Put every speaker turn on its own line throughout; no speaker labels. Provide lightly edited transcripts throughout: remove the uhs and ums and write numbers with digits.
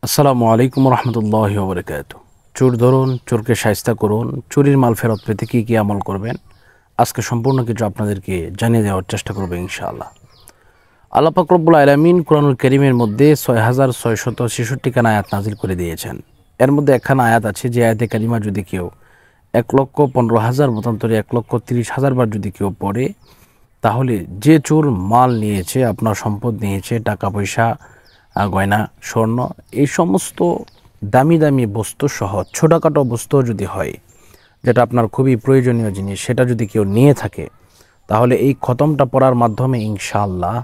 আসসালামু আলাইকুম রহমতুল্লাহি ওয়া বারাকাতুহু। চোর ধরুন, চোরকে শায়েস্তা করুন। চুরির মাল ফেরত পেতে কী কী আমল করবেন, আজকে সম্পূর্ণ কিছু আপনাদেরকে জানিয়ে দেওয়ার চেষ্টা করব ইনশাআল্লাহ। আল্লাহ পাক রব্বুল আলামিন কুরআনুল কারীমের মধ্যে ৬৬৬৬ খানা আয়াত নাজিল করে দিয়েছেন। এর মধ্যে একখানা আয়াত আছে, যে আয়াতে কারিমা যদি কেউ ১,১৫,০০০ মতান্তরে ১,৩০,০০০ বার যদি কেউ পড়ে, তাহলে যে চোর মাল নিয়েছে, আপনার সম্পদ নিয়েছে, টাকা পয়সা, গয়না, স্বর্ণ, এই সমস্ত দামি দামি বস্তু সহ ছোটোখাটো বস্তু যদি হয়, যেটা আপনার খুবই প্রয়োজনীয় জিনিস, সেটা যদি কেউ নিয়ে থাকে, তাহলে এই খতমটা পড়ার মাধ্যমে ইনশাআল্লাহ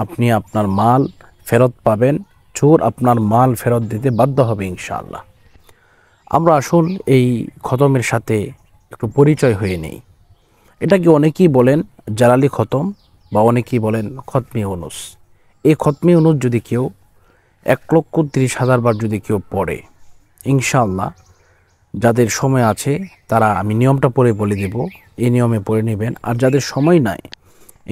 আপনি আপনার মাল ফেরত পাবেন। চোর আপনার মাল ফেরত দিতে বাধ্য হবে ইনশাআল্লাহ। আমরা আসুন এই খতমের সাথে একটু পরিচয় হয়ে নেই। এটাকে অনেকেই বলেন জালালি খতম, বা অনেকেই বলেন খতমি ইউনুস। এই খতমি ইউনুস যদি কেউ ১,৩০,০০০ বার যদি কেউ পড়ে, ইনশাআল্লাহ যাদের সময় আছে তারা, আমি নিয়মটা পড়ে বলে দেব, এই নিয়মে পড়ে নেবেন। আর যাদের সময় নাই,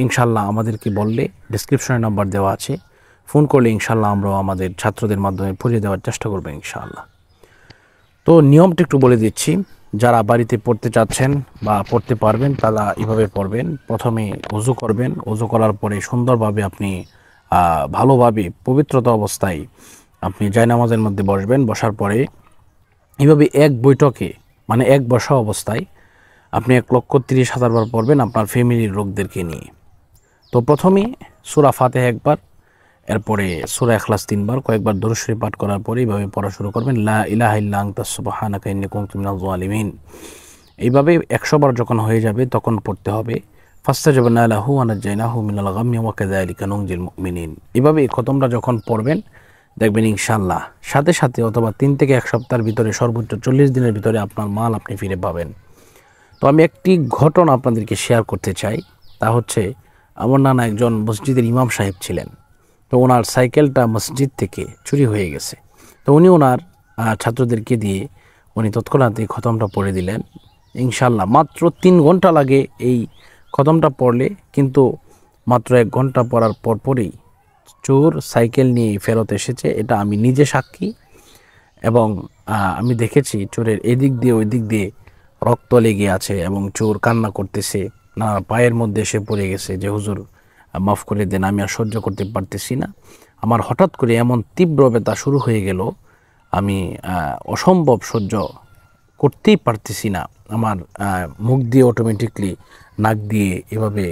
ইনশাআল্লাহ আমাদেরকে বললে ডেসক্রিপশনে নাম্বার দেওয়া আছে, ফোন করলে ইনশাআল্লাহ আমরাও আমাদের ছাত্রদের মাধ্যমে পড়িয়ে দেওয়ার চেষ্টা করবো ইনশাআল্লাহ। তো নিয়মটা একটু বলে দিচ্ছি। যারা বাড়িতে পড়তে চাচ্ছেন বা পড়তে পারবেন, তারা এভাবে পড়বেন। প্রথমে ওযু করবেন। ওযু করার পরে সুন্দরভাবে আপনি ভালোভাবে পবিত্রতা অবস্থায় আপনি জায়নামাজের মধ্যে বসবেন। বসার পরে এভাবে এক বৈঠকে, মানে এক বসা অবস্থায় আপনি ১,৩০,০০০ বার পড়বেন আপনার ফ্যামিলির লোকদেরকে নিয়ে। তো প্রথমে সূরা ফাতিহা একবার, এরপরে সূরা ইখলাস ৩ বার, কয়েকবার দরুদ শরীফ পাঠ করার পরে এইভাবে পড়া শুরু করবেন, লা ইলাহা ইল্লা আনতা সুবহানাকা ইন্নী কুনতু মিনাজ জালিমিন। এইভাবে ১০০ বার যখন হয়ে যাবে তখন পড়তে হবে ফাস্তাজাবনা লাহু ওয়া নাজ্জায়নাহু মিনাল গাম্মি ওয়া কাযালিকা নুনজিল মুমিনিন। এইভাবে এই খতমটা যখন পড়বেন, দেখবেন ইনশাআল্লাহ সাথে সাথে, অথবা ৩ থেকে ১ সপ্তাহের ভিতরে, সর্বোচ্চ ৪০ দিনের ভিতরে আপনার মাল আপনি ফিরে পাবেন। তো আমি একটি ঘটনা আপনাদেরকে শেয়ার করতে চাই। তা হচ্ছে, আমার নানা একজন মসজিদের ইমাম সাহেব ছিলেন। তো ওনার সাইকেলটা মসজিদ থেকে চুরি হয়ে গেছে। তো উনি ওনার ছাত্রদেরকে দিয়ে উনি তৎক্ষণাৎ এই খতমটা পড়ে দিলেন। ইনশাআল্লাহ মাত্র ৩ ঘন্টা লাগে এই খতমটা পড়লে, কিন্তু মাত্র ১ ঘন্টা পড়ার পরপরই চোর সাইকেল নিয়ে ফেরত এসেছে। এটা আমি নিজে সাক্ষী, এবং আমি দেখেছি চোরের এদিক দিয়ে ওই দিক দিয়ে রক্ত লেগে আছে, এবং চোর কান্না করতেছে, না পায়ের মধ্যে এসে পড়ে গেছে যে হুজুর মাফ করে দেন, আমি আর সহ্য করতে পারতেছি না। আমার হঠাৎ করে এমন তীব্র ব্যথা শুরু হয়ে গেল, আমি অসম্ভব সহ্য করতেই পারতেছি না। আমার মুখ দিয়ে অটোমেটিকলি, নাক দিয়ে এভাবে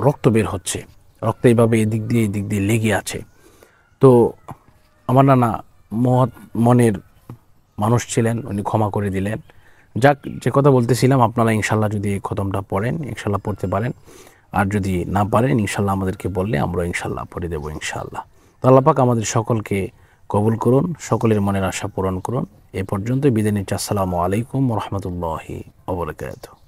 রক্ত বের হচ্ছে, রক্ত এইভাবে এদিক দিয়ে লেগে আছে। তো আমার নানা মহৎ মনের মানুষ ছিলেন, উনি ক্ষমা করে দিলেন। যাক, যে কথা বলতেছিলাম, আপনারা ইনশাল্লাহ যদি এই খতমটা পড়েন, ইনশাল্লাহ পড়তে পারেন। আর যদি না পারেন, ইনশাল্লাহ আমাদেরকে বললে আমরা ইনশাল্লাহ পড়ে দেবো ইনশাআল্লাহ। তো আল্লাহ পাক আমাদের সকলকে কবুল করুন, সকলের মনের আশা পূরণ করুন। এ পর্যন্ত বিদায় নিচ্ছি। আসসালামু আলাইকুম ওয়া রাহমাতুল্লাহি ওয়া বারাকাতুহু।